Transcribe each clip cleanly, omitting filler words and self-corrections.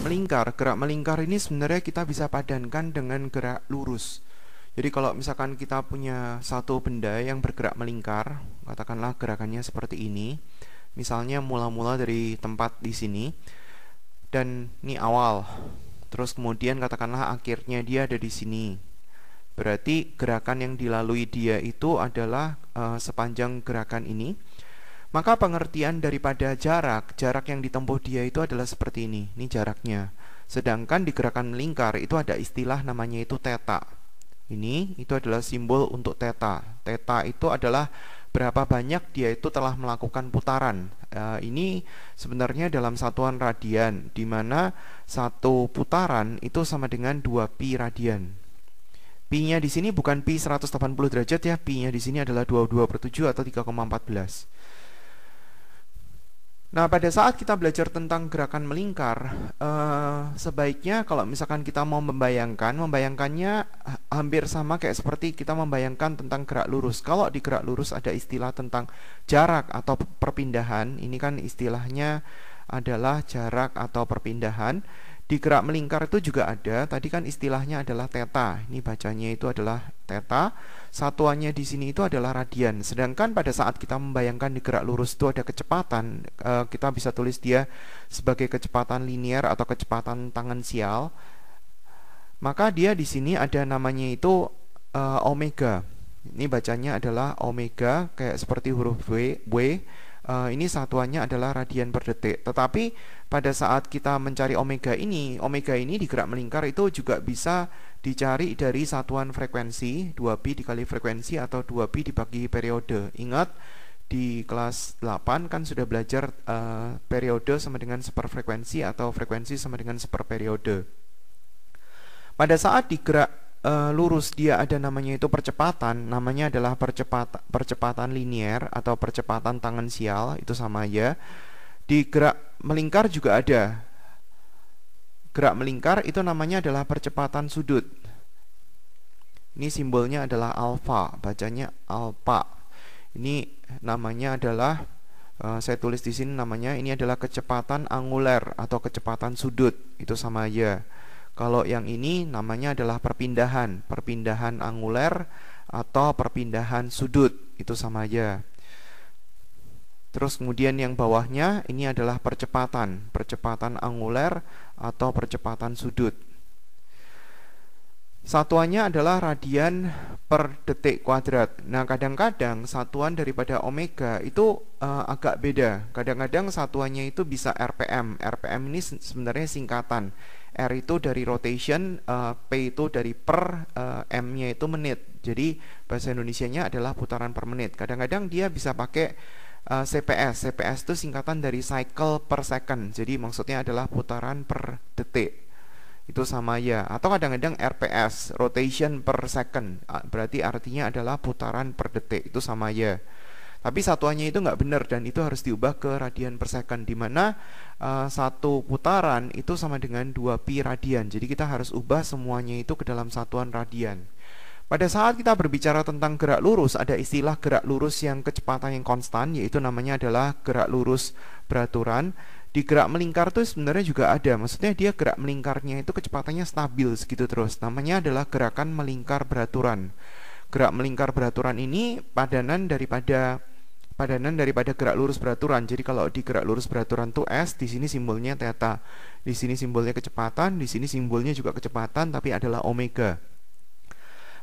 melingkar. Gerak melingkar ini sebenarnya kita bisa padankan dengan gerak lurus. Jadi kalau misalkan kita punya satu benda yang bergerak melingkar, katakanlah gerakannya seperti ini. Misalnya mula-mula dari tempat di sini, dan ini awal. Terus kemudian katakanlah akhirnya dia ada di sini. Berarti gerakan yang dilalui dia itu adalah sepanjang gerakan ini. Maka pengertian daripada jarak yang ditempuh dia itu adalah seperti ini jaraknya. Sedangkan di gerakan melingkar itu ada istilah namanya itu theta. Ini itu adalah simbol untuk theta. Theta itu adalah berapa banyak dia itu telah melakukan putaran. Ini sebenarnya dalam satuan radian, di mana satu putaran itu sama dengan 2pi radian. Pi-nya di sini bukan pi 180 derajat ya, pi-nya di sini adalah 22/7 atau 3,14. Nah, pada saat kita belajar tentang gerakan melingkar, sebaiknya kalau misalkan kita mau membayangkannya hampir sama kayak seperti kita membayangkan tentang gerak lurus. Kalau di gerak lurus ada istilah tentang jarak atau perpindahan, ini kan istilahnya adalah jarak atau perpindahan. Di gerak melingkar itu juga ada, tadi kan istilahnya adalah theta. Ini bacanya itu adalah theta. Satuannya di sini itu adalah radian. Sedangkan pada saat kita membayangkan di gerak lurus itu ada kecepatan, kita bisa tulis dia sebagai kecepatan linear atau kecepatan tangensial. Maka dia di sini ada namanya itu omega. Ini bacanya adalah omega, kayak seperti huruf W. Ini satuannya adalah radian per detik. Tetapi pada saat kita mencari omega ini di gerak melingkar itu juga bisa dicari dari satuan frekuensi, 2pi dikali frekuensi atau 2pi dibagi periode. Ingat di kelas 8 kan sudah belajar periode sama dengan seperfrekuensi atau frekuensi sama dengan seperperiode. Pada saat di gerak lurus dia ada namanya itu percepatan, namanya adalah percepatan linear atau percepatan tangensial, itu sama aja. Di gerak melingkar juga ada. Gerak melingkar itu namanya adalah percepatan sudut. Ini simbolnya adalah alfa, bacanya alfa. Ini namanya adalah saya tulis di sini namanya ini adalah kecepatan anguler atau kecepatan sudut, itu sama aja. Kalau yang ini namanya adalah perpindahan anguler atau perpindahan sudut, itu sama aja. Terus kemudian yang bawahnya ini adalah percepatan anguler atau percepatan sudut. Satuannya adalah radian per detik kuadrat. Nah, kadang-kadang satuan daripada omega itu agak beda. Kadang-kadang satuannya itu bisa RPM. RPM ini sebenarnya singkatan. R itu dari rotation, P itu dari per, M-nya itu menit. Jadi bahasa Indonesianya adalah putaran per menit. Kadang-kadang dia bisa pakai CPS. CPS itu singkatan dari cycle per second. Jadi maksudnya adalah putaran per detik. Itu sama ya. Atau kadang-kadang RPS, rotation per second. Berarti artinya adalah putaran per detik. Itu sama ya. Tapi satuannya itu nggak benar dan itu harus diubah ke radian per second, di mana satu putaran itu sama dengan 2pi radian. Jadi kita harus ubah semuanya itu ke dalam satuan radian. Pada saat kita berbicara tentang gerak lurus, ada istilah gerak lurus yang kecepatan yang konstan, yaitu namanya adalah gerak lurus beraturan. Di gerak melingkar itu sebenarnya juga ada, maksudnya dia gerak melingkarnya itu kecepatannya stabil segitu terus. Namanya adalah gerakan melingkar beraturan. Gerak melingkar beraturan ini padanan daripada gerak lurus beraturan. Jadi kalau di gerak lurus beraturan tuh S, di sini simbolnya theta. Di sini simbolnya kecepatan, di sini simbolnya juga kecepatan tapi adalah omega.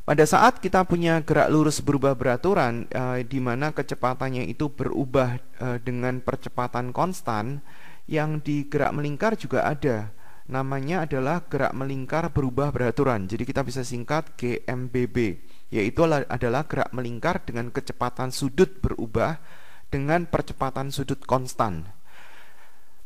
Pada saat kita punya gerak lurus berubah beraturan, di mana kecepatannya itu berubah dengan percepatan konstan, yang di gerak melingkar juga ada. Namanya adalah gerak melingkar berubah beraturan. Jadi kita bisa singkat GMBB, yaitu adalah gerak melingkar dengan kecepatan sudut berubah dengan percepatan sudut konstan.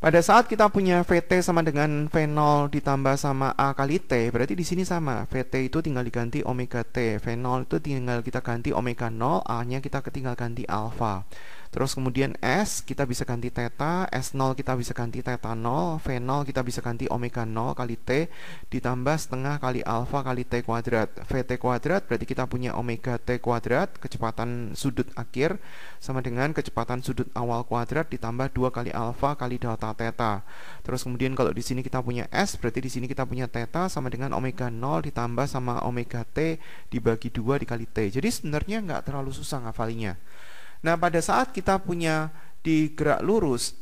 Pada saat kita punya VT sama dengan V0 ditambah sama A kali T, berarti di sini sama. VT itu tinggal diganti omega T, V0 itu tinggal kita ganti omega 0, A-nya kita tinggal ganti alfa. Terus kemudian S kita bisa ganti theta, S0 kita bisa ganti theta 0, V0 kita bisa ganti omega 0 kali T ditambah setengah kali alfa kali T kuadrat. VT kuadrat berarti kita punya omega T kuadrat, kecepatan sudut akhir sama dengan kecepatan sudut awal kuadrat ditambah 2 kali alfa kali delta theta. Terus kemudian kalau di sini kita punya S berarti di sini kita punya theta sama dengan omega 0 ditambah sama omega T dibagi 2 dikali T. Jadi sebenarnya nggak terlalu susah ngafalinya. Nah, pada saat kita punya di gerak lurus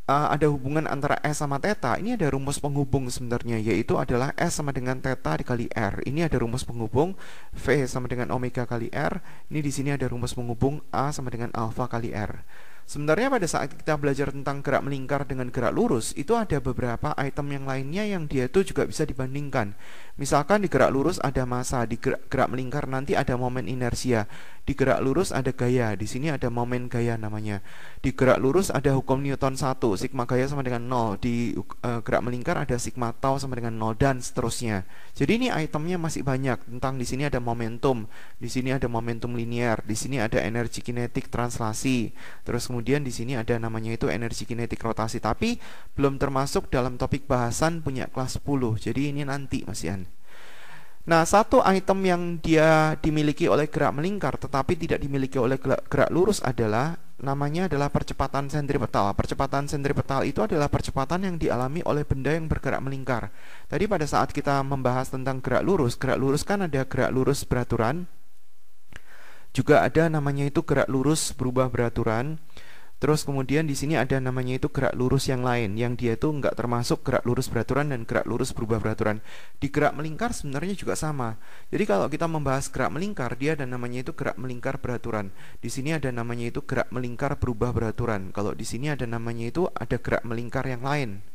ada hubungan antara S sama theta, ini ada rumus penghubung sebenarnya, yaitu adalah S sama dengan theta dikali R. Ini ada rumus penghubung V sama dengan omega kali R. Ini di sini ada rumus penghubung A sama dengan alfa kali R. Sebenarnya pada saat kita belajar tentang gerak melingkar dengan gerak lurus, itu ada beberapa item yang lainnya yang dia itu juga bisa dibandingkan. Misalkan di gerak lurus ada massa, di gerak melingkar nanti ada momen inersia. Di gerak lurus ada gaya, di sini ada momen gaya namanya. Di gerak lurus ada hukum Newton 1, sigma gaya sama dengan 0. Di gerak melingkar ada sigma tau sama dengan 0 dan seterusnya. Jadi ini itemnya masih banyak. Tentang di sini ada momentum, di sini ada momentum linear, di sini ada energi kinetik translasi. Terus kemudian di sini ada namanya itu energi kinetik rotasi, tapi belum termasuk dalam topik bahasan punya kelas 10. Jadi ini nanti Mas Ian. Nah, satu item yang dia dimiliki oleh gerak melingkar tetapi tidak dimiliki oleh gerak lurus adalah namanya adalah percepatan sentripetal. Percepatan sentripetal itu adalah percepatan yang dialami oleh benda yang bergerak melingkar. Tadi pada saat kita membahas tentang gerak lurus kan ada gerak lurus beraturan, juga ada namanya itu gerak lurus berubah beraturan. Terus kemudian di sini ada namanya itu gerak lurus yang lain, yang dia itu nggak termasuk gerak lurus beraturan dan gerak lurus berubah beraturan. Di gerak melingkar sebenarnya juga sama. Jadi kalau kita membahas gerak melingkar, dia ada namanya itu gerak melingkar beraturan. Di sini ada namanya itu gerak melingkar berubah beraturan. Kalau di sini ada namanya itu ada gerak melingkar yang lain.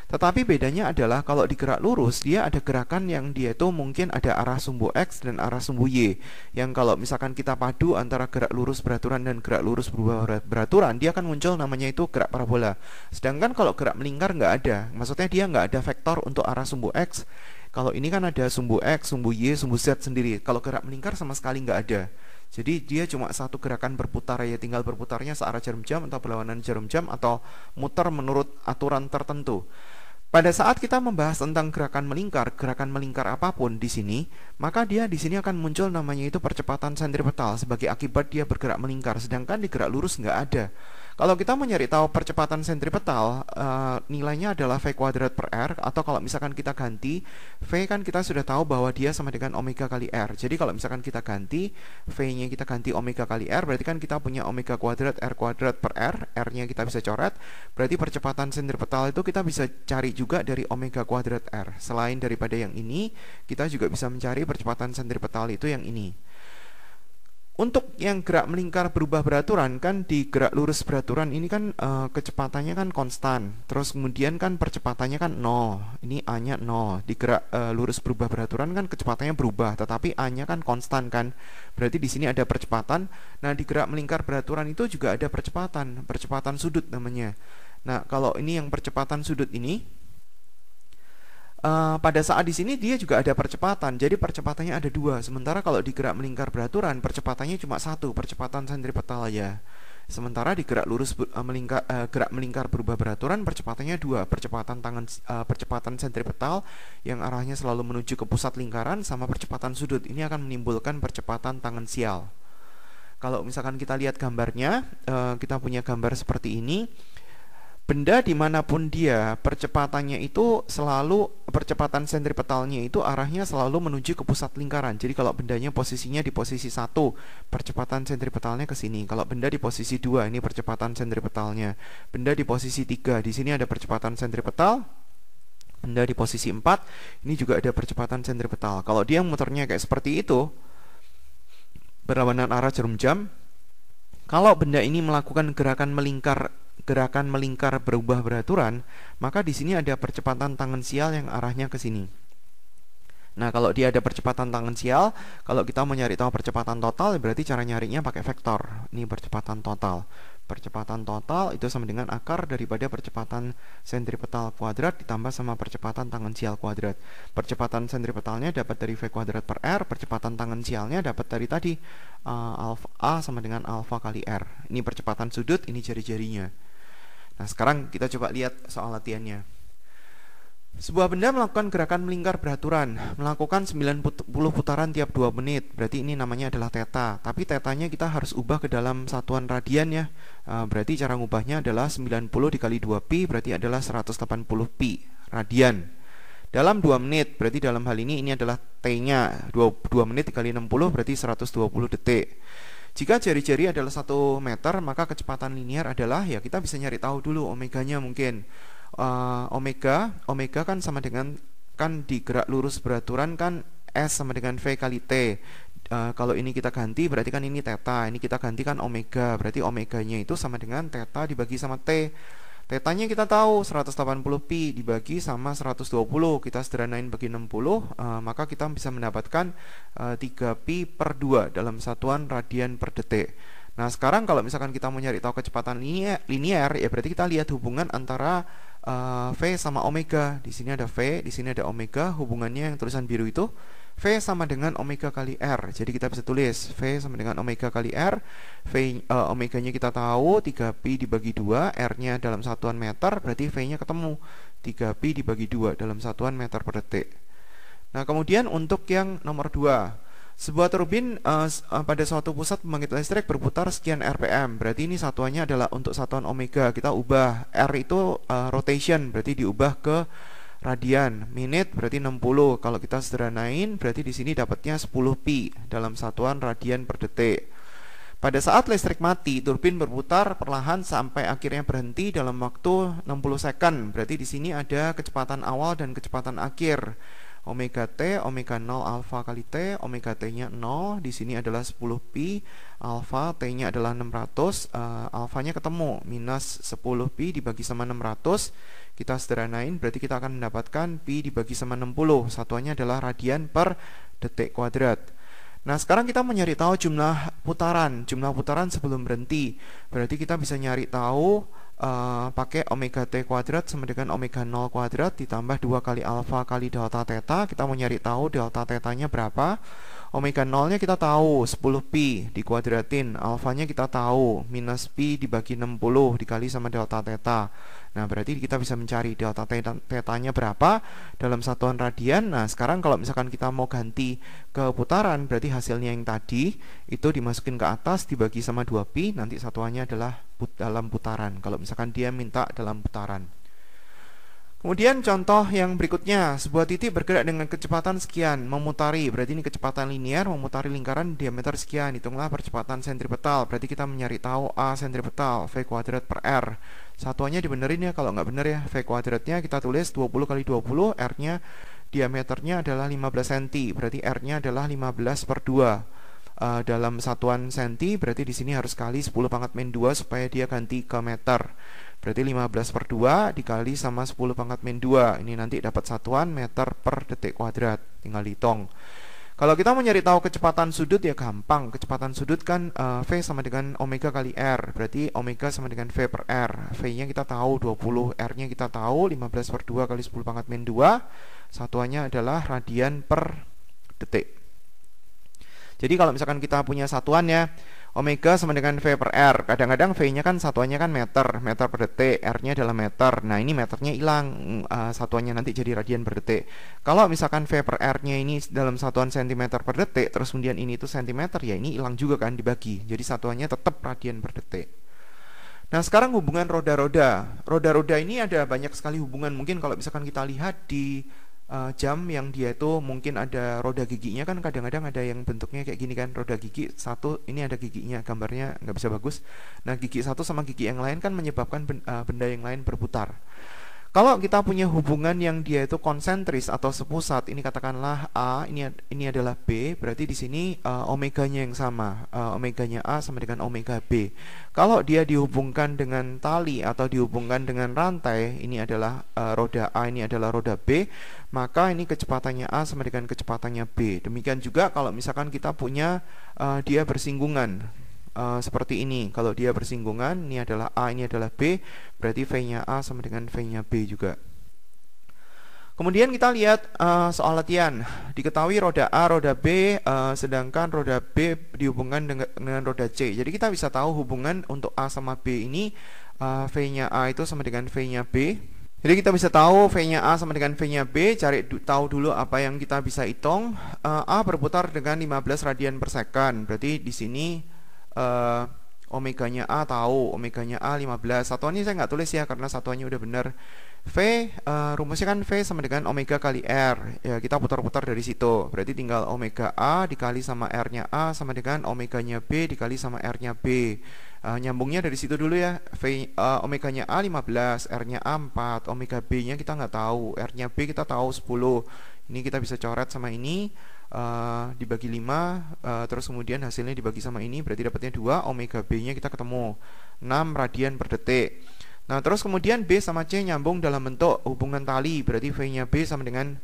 Tetapi bedanya adalah kalau di gerak lurus dia ada gerakan yang dia itu mungkin ada arah sumbu X dan arah sumbu Y. Yang kalau misalkan kita padu antara gerak lurus beraturan dan gerak lurus berubah beraturan, dia akan muncul namanya itu gerak parabola. Sedangkan kalau gerak melingkar nggak ada, maksudnya dia nggak ada vektor untuk arah sumbu X. Kalau ini kan ada sumbu X, sumbu Y, sumbu Z sendiri. Kalau gerak melingkar sama sekali nggak ada. Jadi dia cuma satu gerakan berputar, ya tinggal berputarnya searah jarum jam atau berlawanan jarum jam atau muter menurut aturan tertentu. Pada saat kita membahas tentang gerakan melingkar apapun di sini, maka dia di sini akan muncul namanya itu percepatan sentripetal sebagai akibat dia bergerak melingkar, sedangkan di gerak lurus nggak ada. Kalau kita mencari tahu percepatan sentripetal, nilainya adalah V kuadrat per R, atau kalau misalkan kita ganti, V kan kita sudah tahu bahwa dia sama dengan omega kali R. Jadi kalau misalkan kita ganti, V-nya kita ganti omega kali R, berarti kan kita punya omega kuadrat R kuadrat per R, R-nya kita bisa coret, berarti percepatan sentripetal itu kita bisa cari juga dari omega kuadrat R. Selain daripada yang ini, kita juga bisa mencari percepatan sentripetal itu yang ini. Untuk yang gerak melingkar berubah beraturan, kan di gerak lurus beraturan ini kan kecepatannya kan konstan. Terus kemudian kan percepatannya kan 0. Ini A-nya 0. Di gerak lurus berubah beraturan kan kecepatannya berubah, tetapi A-nya kan konstan kan. Berarti di sini ada percepatan. Nah, di gerak melingkar beraturan itu juga ada percepatan sudut namanya. Nah, kalau ini yang percepatan sudut ini, pada saat di sini dia juga ada percepatan, jadi percepatannya ada dua. Sementara kalau di gerak melingkar beraturan percepatannya cuma satu, percepatan sentripetal aja. Sementara di gerak lurus gerak melingkar berubah beraturan percepatannya dua, percepatan sentripetal yang arahnya selalu menuju ke pusat lingkaran sama percepatan sudut. Ini akan menimbulkan percepatan tangensial. Kalau misalkan kita lihat gambarnya, kita punya gambar seperti ini. Benda dimanapun dia, percepatannya itu selalu, percepatan sentripetalnya itu arahnya selalu menuju ke pusat lingkaran. Jadi kalau bendanya posisinya di posisi 1, percepatan sentripetalnya ke sini. Kalau benda di posisi 2, ini percepatan sentripetalnya. Benda di posisi 3, di sini ada percepatan sentripetal. Benda di posisi 4, ini juga ada percepatan sentripetal. Kalau dia muternya kayak seperti itu, berlawanan arah jarum jam, kalau benda ini melakukan gerakan melingkar berubah beraturan, maka di sini ada percepatan tangensial yang arahnya ke sini. Nah, kalau dia ada percepatan tangensial, kalau kita mau nyari tahu percepatan total, berarti cara nyarinya pakai vektor. Ini percepatan total. Percepatan total itu sama dengan akar daripada percepatan sentripetal kuadrat ditambah sama percepatan tangensial kuadrat. Percepatan sentripetalnya dapat dari V kuadrat per R, percepatan tangensialnya dapat dari tadi alfa A sama dengan alfa kali R. Ini percepatan sudut, ini jari-jarinya. Nah, sekarang kita coba lihat soal latihannya. Sebuah benda melakukan gerakan melingkar beraturan, melakukan 90 putaran tiap 2 menit. Berarti ini namanya adalah theta. Tapi tetanya kita harus ubah ke dalam satuan radian ya. Berarti cara ngubahnya adalah 90 dikali 2pi, berarti adalah 180 pi radian. Dalam 2 menit, berarti dalam hal ini adalah T-nya. 2 menit dikali 60, berarti 120 detik. Jika jari-jari adalah 1 meter, maka kecepatan linear adalah, ya kita bisa nyari tahu dulu omeganya mungkin. Omega kan sama dengan, kan di gerak lurus beraturan kan S sama dengan V kali T. Kalau ini kita ganti berarti kan ini theta, ini kita gantikan omega, berarti omeganya itu sama dengan theta dibagi sama T. Tetanya kita tahu 180 pi dibagi sama 120, kita sederhanain bagi 60, maka kita bisa mendapatkan 3 pi per 2 dalam satuan radian per detik. Nah, sekarang kalau misalkan kita mau nyari tahu kecepatan linear, ya berarti kita lihat hubungan antara V sama omega. Di sini ada V, di sini ada omega. Hubungannya yang tulisan biru itu V sama dengan omega kali R. Jadi kita bisa tulis V sama dengan omega kali R. Omeganya kita tahu 3pi dibagi 2, R-nya dalam satuan meter, berarti V-nya ketemu 3pi dibagi 2 dalam satuan meter per detik. Nah, kemudian untuk yang nomor 2, sebuah turbin pada suatu pusat pembangkit listrik berputar sekian RPM. Berarti ini satuannya adalah untuk satuan omega. Kita ubah R itu rotation, berarti diubah ke radian. Menit berarti 60. Kalau kita sederhanain berarti di sini dapatnya 10 pi dalam satuan radian per detik. Pada saat listrik mati, turbin berputar perlahan sampai akhirnya berhenti dalam waktu 60 second. Berarti di sini ada kecepatan awal dan kecepatan akhir. Omega T, omega 0 alfa kali T, omega T-nya 0, di sini adalah 10 pi, alfa T-nya adalah 600, alfanya ketemu, minus 10 pi dibagi sama 600, kita sederhanain, berarti kita akan mendapatkan pi dibagi sama 60, satuannya adalah radian per detik kuadrat. Nah, sekarang kita mau nyari tahu jumlah putaran sebelum berhenti, berarti kita bisa nyari tahu pakai omega t kuadrat sama dengan omega 0 kuadrat ditambah 2 kali alfa kali delta theta. Kita mau nyari tahu delta tetanya berapa. Omega 0 nya kita tahu 10 pi dikuadratin, alfanya kita tahu minus pi dibagi 60 dikali sama delta theta. Nah, berarti kita bisa mencari delta tetanya berapa dalam satuan radian. Nah, sekarang kalau misalkan kita mau ganti ke putaran, berarti hasilnya yang tadi itu dimasukin ke atas dibagi sama 2 pi, nanti satuannya adalah dalam putaran. Kalau misalkan dia minta dalam putaran. Kemudian contoh yang berikutnya, sebuah titik bergerak dengan kecepatan sekian, memutari, berarti ini kecepatan linear, memutari lingkaran diameter sekian, hitunglah percepatan sentripetal, berarti kita mencari tahu A sentripetal, V kuadrat per R. Satuannya dibenerin ya, kalau nggak bener ya, V kuadratnya kita tulis 20 kali 20, R-nya diameternya adalah 15 cm, berarti R-nya adalah 15 per 2. Dalam satuan senti, berarti di sini harus kali 10 pangkat min 2 supaya dia ganti ke meter. Berarti 15 per 2 dikali sama 10 pangkat min 2. Ini nanti dapat satuan meter per detik kuadrat. Tinggal hitung. Kalau kita mau nyari tahu kecepatan sudut ya gampang. Kecepatan sudut kan V sama dengan omega kali R. Berarti omega sama dengan V per R. V-nya kita tahu 20, R-nya kita tahu 15 per 2 kali 10 pangkat min 2. Satuannya adalah radian per detik. Jadi kalau misalkan kita punya satuannya omega sama dengan V per R, kadang-kadang V-nya kan satuannya kan meter per detik, R-nya adalah meter. Nah, ini meternya hilang, satuannya nanti jadi radian per detik. Kalau misalkan V per R-nya ini dalam satuan centimeter per detik, terus kemudian ini itu sentimeter, ya ini hilang juga kan dibagi. Jadi satuannya tetap radian per detik. Nah, sekarang hubungan roda-roda. Roda-roda ini ada banyak sekali hubungan. Mungkin kalau misalkan kita lihat di jam yang dia itu mungkin ada roda giginya, kan kadang-kadang ada yang bentuknya kayak gini kan, roda gigi satu, ini ada giginya, gambarnya nggak bisa bagus. Nah, gigi satu sama gigi yang lain kan menyebabkan benda yang lain berputar. Kalau kita punya hubungan yang dia itu konsentris atau sepusat, ini katakanlah A, ini adalah B, berarti di sini omeganya yang sama, omeganya A sama dengan omega B. Kalau dia dihubungkan dengan tali atau dihubungkan dengan rantai, ini adalah roda A, ini adalah roda B, maka ini kecepatannya A sama dengan kecepatannya B. Demikian juga kalau misalkan kita punya dia bersinggungan. seperti ini. Kalau dia bersinggungan, ini adalah A, ini adalah B, berarti V-nya A sama dengan V-nya B juga. Kemudian kita lihat soal latihan. Diketahui roda A, roda B, sedangkan roda B dihubungkan dengan roda C. Jadi kita bisa tahu hubungan untuk A sama B ini, V-nya A itu sama dengan V-nya B. Jadi kita bisa tahu V-nya A sama dengan V-nya B. Cari tahu dulu apa yang kita bisa hitung. A berputar dengan 15 radian per second. Berarti di sini omeganya A tahu, omeganya A 15. Satuannya saya nggak tulis ya karena satuannya udah benar. V, rumusnya kan V sama dengan omega kali R. Ya, kita putar-putar dari situ. Berarti tinggal omega A dikali sama R-nya A sama dengan omeganya B dikali sama R-nya B. Nyambungnya dari situ dulu ya. Omeganya A 15, R-nya A 4, omega B-nya kita nggak tahu, R-nya B kita tahu 10. Ini kita bisa coret sama ini, dibagi 5, terus kemudian hasilnya dibagi sama ini, berarti dapatnya 2, omega B-nya kita ketemu 6 radian per detik. Nah, terus kemudian B sama C nyambung dalam bentuk hubungan tali, berarti V-nya B sama dengan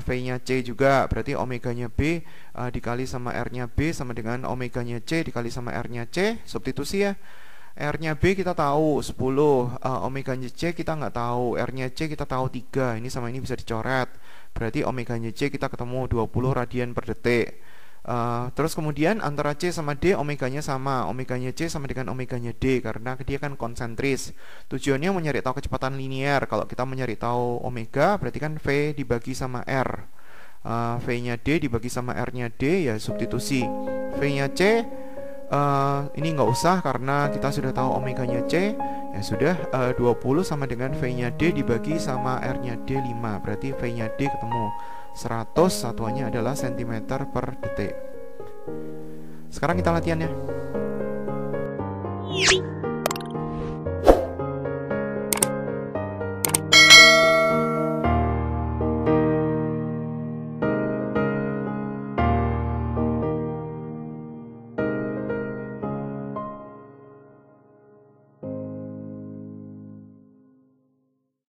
V-nya C juga, berarti omeganya B dikali sama R-nya B sama dengan omeganya C dikali sama R-nya C, substitusi ya. R-nya B kita tahu 10, omeganya C kita nggak tahu, R-nya C kita tahu 3, ini sama ini bisa dicoret, berarti omeganya C kita ketemu 20 radian per detik. Terus kemudian antara C sama D omeganya sama, omeganya C sama dengan omeganya D karena dia kan konsentris. Tujuannya mencari tahu kecepatan linear. Kalau kita mencari tahu omega berarti kan V dibagi sama R, V-nya D dibagi sama R-nya D, ya substitusi. V-nya C ini nggak usah karena kita sudah tahu omeganya C, ya sudah, 20 sama dengan V-nya D dibagi sama R-nya D 5, berarti V-nya D ketemu 100, satuannya adalah cm per detik. Sekarang kita latihannya.